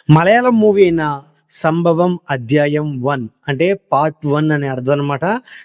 Malayalam movie అయిన 'సంభవం అధ్యాయం 1' అంటే పార్ట్ 1 అని అర్థం అనమాట.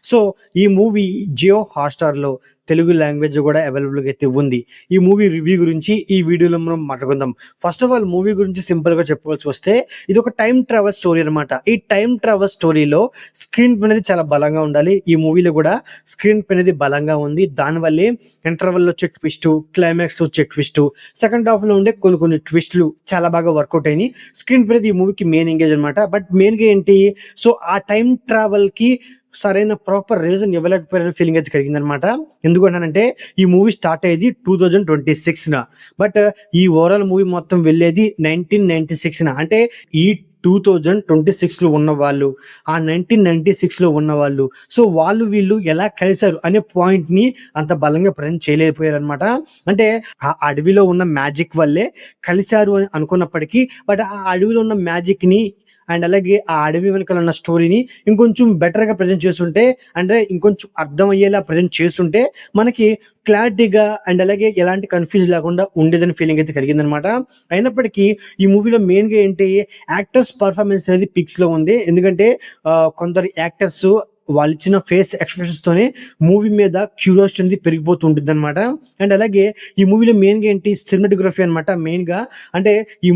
సో, ఈ మూవీ జియో హాట్‌స్టార్‌లో తెలుగు లాంగ్వేజ్ కూడా అవైలబుల్‌గా అయితే ఉంది. ఈ మూవీ రివ్యూ గురించి ఈ వీడియోలో మనం మాట్లాడుకుందాం. ఫస్ట్ ఆఫ్ ఆల్ మూవీ గురించి సింపుల్‌గా చెప్పుకోవాల్సి వస్తే ఇదొక టైమ్ ట్రావెల్ స్టోరీ అనమాట. ఈ టైమ్ ట్రావెల్ స్టోరీలో స్క్రీన్ ప్లే అనేది చాలా బలంగా ఉండాలి. ఈ మూవీలో కూడా స్క్రీన్ ప్లే అనేది బలంగా ఉంది. దానివల్లే ఇంటర్వల్‌లో వచ్చే ట్విస్టు, క్లైమాక్స్‌లో వచ్చే ట్విస్టు, సెకండ్ హాఫ్‌లో ఉండే కొన్ని కొన్ని ట్విస్టులు చాలా బాగా వర్కౌట్ అయినాయి. స్క్రీన్ ప్లే ఈ మూవీకి మెయిన్ ఎంగేజ్ అనమాట. బట్ మెయిన్‌గా ఏంటి, సో ఆ టైమ్ ట్రావెల్‌కి సరైన ప్రాపర్ రీజన్ ఇవ్వలేకపోయారనే ఫీలింగ్ అయితే కలిగిందనమాట. ఎందుకంటానంటే ఈ మూవీ స్టార్ట్ అయ్యేది 2026న. బట్ ఈ ఓవరాల్ మూవీ మొత్తం వెళ్ళేది 1996న. అంటే ఈ 2026లో ఉన్నవాళ్ళు, ఆ 1996లో ఉన్నవాళ్ళు, సో వాళ్ళు వీళ్ళు ఎలా కలిసారు అనే పాయింట్‌ని అంత బలంగా ప్రెజెంట్ చేయలేకపోయారనమాట. అంటే ఆ అడవిలో ఉన్న మ్యాజిక్ వల్లే కలిసారు అని అనుకున్నప్పటికీ, బట్ ఆ అడవిలో ఉన్న మ్యాజిక్‌ని అండ్ అలాగే ఆ అడవి వెనకాల ఉన్న స్టోరీని ఇంకొంచెం బెటర్‌గా ప్రెజెంట్ చేసుంటే, అంటే ఇంకొంచెం అర్థమయ్యేలా ప్రెజెంట్ చేసుంటే మనకి క్లారిటీగా అండ్ అలాగే ఎలాంటి కన్‌ఫ్యూజ్ లేకుండా ఉండేదని ఫీలింగ్ అయితే కలిగిందనమాట. అయినప్పటికీ ఈ మూవీలో మెయిన్‌గా ఏంటి, యాక్టర్స్ పర్ఫార్మెన్స్ అనేది పిక్స్‌లో ఉంది. ఎందుకంటే కొందరు యాక్టర్స్ వాళ్ళిచ్చిన ఫేస్ ఎక్స్‌ప్రెషన్స్‌తోనే మూవీ మీద క్యూరియాసిటీ అనేది పెరిగిపోతూ ఉంటుందన్నమాట. అండ్ అలాగే ఈ మూవీలో మెయిన్‌గా ఏంటి, సినిమాటోగ్రఫీ అనమాట మెయిన్‌గా. అంటే ఈ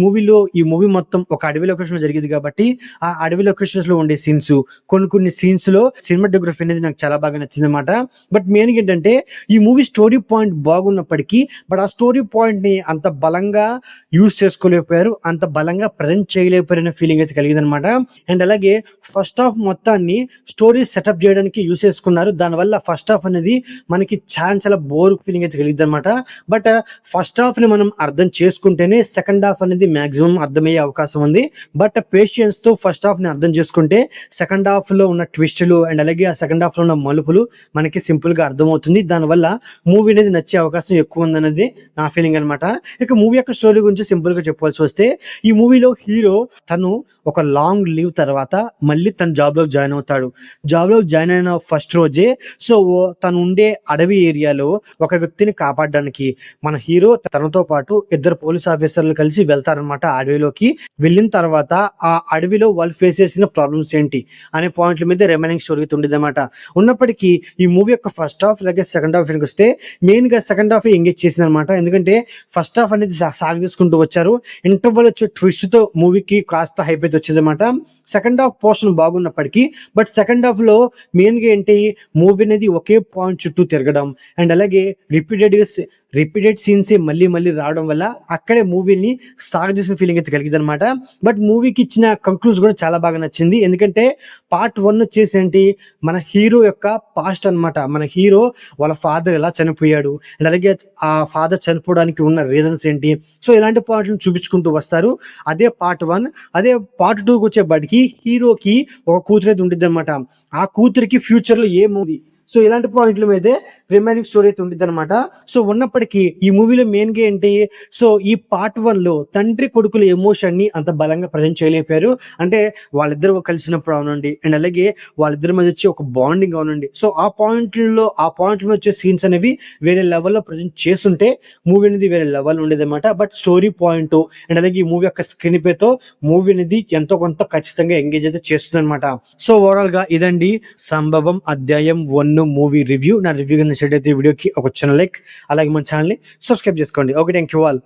మూవీ మొత్తం ఒక అడవి లొకేషన్‌లో జరిగేది కాబట్టి, ఆ అడవి లొకేషన్స్‌లో ఉండే సీన్స్, కొన్ని కొన్ని సీన్స్‌లో సినిమాటోగ్రఫీ అనేది నాకు చాలా బాగా నచ్చిందన్నమాట. బట్ మెయిన్‌గా ఏంటంటే ఈ మూవీ స్టోరీ పాయింట్ బాగున్నప్పటికీ, బట్ ఆ స్టోరీ పాయింట్‌ని అంత బలంగా యూజ్ చేసుకోలేకపోయారు. అంత బలంగా ప్రెజెంట్ చేయలేకపోయారనే ఫీలింగ్ అయితే కలిగిందనమాట. అండ్ అలాగే ఫస్ట్ హాఫ్ మొత్తాన్ని స్టోరీ సెటప్ చేయడానికి యూజ్ చేసుకున్నారు. దానివల్ల ఫస్ట్ హాఫ్ అనేది మనకి చాలా బోర్ ఫీలింగ్ అయితే కలిగిద్దనమాట. బట్ ఫస్ట్ హాఫ్‌ని మనం అర్థం చేసుకుంటేనే సెకండ్ హాఫ్ అనేది మాక్సిమం అర్థమయ్యే అవకాశం ఉంది. బట్ పేషెన్స్‌తో ఫస్ట్ హాఫ్‌ని అర్థం చేసుకుంటే సెకండ్ హాఫ్‌లో ఉన్న ట్విస్టులు అండ్ అలాగే ఆ సెకండ్ హాఫ్‌లో ఉన్న మలుపులు మనకి సింపుల్‌గా అర్థమవుతుంది. దానివల్ల మూవీ అనేది నచ్చే అవకాశం ఎక్కువ ఉందన్నది నా ఫీలింగ్ అనమాట. ఇక మూవీ యొక్క స్టోరీ గురించి సింపుల్‌గా చెప్పాల్సి వస్తే, ఈ మూవీలో హీరో తను ఒక లాంగ్ లీవ్ తర్వాత మళ్ళీ తన జాబ్‌లో జాయిన్ అవుతాడు. జాబ్‌లో జాయిన్ అయిన ఫస్ట్ రోజే సో తను ఉండే అడవి ఏరియాలో ఒక వ్యక్తిని కాపాడడానికి మన హీరో తనతో పాటు ఇద్దరు పోలీస్ ఆఫీసర్లు కలిసి వెళ్తారనమాట అడవిలోకి. వెళ్ళిన తర్వాత ఆ అడవిలో వాళ్ళు ఫేస్ చేసిన ప్రాబ్లమ్స్ ఏంటి అనే పాయింట్ల మీద రిమైనింగ్ స్టోరీ అయితే ఉండేదన్నమాట. ఉన్నప్పటికీ ఈ మూవీ యొక్క ఫస్ట్ హాఫ్ అలాగే సెకండ్ హాఫ్ వస్తే మెయిన్‌గా సెకండ్ హాఫ్ ఎంగేజ్ చేసిందనమాట. ఎందుకంటే ఫస్ట్ హాఫ్ అనేది సాగదీసుకుంటూ వచ్చారు. ఇంటర్వల్ వచ్చే ట్విస్ట్‌తో మూవీకి కాస్త హైప్ అయితే వచ్చేదన్నమాట. సెకండ్ హాఫ్ పోర్షన్ బాగున్నప్పటికీ, బట్ సెకండ్ హాఫ్‌లో మెయిన్‌గా ఏంటి, మూవీ అనేది ఒకే పాయింట్ చుట్టూ తిరగడం అండ్ అలాగే రిపీటెడ్ సీన్సే మళ్ళీ మళ్ళీ రావడం వల్ల అక్కడే మూవీని సాగదీసిన ఫీలింగ్ అయితే కలిగిద్దనమాట. బట్ మూవీకి ఇచ్చిన కంక్లూజన్ కూడా చాలా బాగా నచ్చింది. ఎందుకంటే పార్ట్ 1 వచ్చేసి ఏంటి, మన హీరో యొక్క పాస్ట్ అనమాట. మన హీరో వాళ్ళ ఫాదర్ ఎలా చనిపోయాడు అండ్ అలాగే ఆ ఫాదర్ చనిపోవడానికి ఉన్న రీజన్స్ ఏంటి, సో ఇలాంటి పాయింట్‌లను చూపించుకుంటూ వస్తారు. అదే పార్ట్ 1. అదే పార్ట్ 2కి వచ్చేప్పటికి హీరోకి ఒక కూతురైతే ఉండిద్దనమాట. ఆ కూతురికి ఫ్యూచర్‌లో ఏమవుతుంది, సో ఇలాంటి పాయింట్ల మీదే రిమైనింగ్ స్టోరీ అయితే ఉండిద్దనమాట. సో ఉన్నప్పటికీ ఈ మూవీలో మెయిన్‌గా ఏంటి, సో ఈ పార్ట్ 1లో తండ్రి కొడుకుల ఎమోషన్‌ని అంత బలంగా ప్రెజెంట్ చేయలేకపోయారు. అంటే వాళ్ళిద్దరూ కలిసినప్పుడు అవనండి అండ్ అలాగే వాళ్ళిద్దరి మధ్య వచ్చి ఒక బాండింగ్ అవనండి, సో ఆ పాయింట్ల మీద వచ్చే సీన్స్ అనేవి వేరే లెవెల్‌లో ప్రెజెంట్ చేసుంటే మూవీ అనేది వేరే లెవెల్ ఉండేదన్నమాట. బట్ స్టోరీ పాయింట్ అండ్ అలాగే ఈ మూవీ యొక్క స్క్రీన్ ప్లేతో మూవీ అనేది ఎంతో కొంత ఖచ్చితంగా ఎంగేజ్ అయితే చేస్తుందన్నమాట. సో ఓవరాల్‌గా ఇదండి 'సంభవం అధ్యాయం 1' మూవీ రివ్యూ. నా రివ్యూ నచ్చినట్లయితే వీడియోకి ఒక చిన్న లైక్, అలాగే మన ఛానల్‌ని సబ్స్క్రైబ్ చేసుకోండి. Okay, thank you all.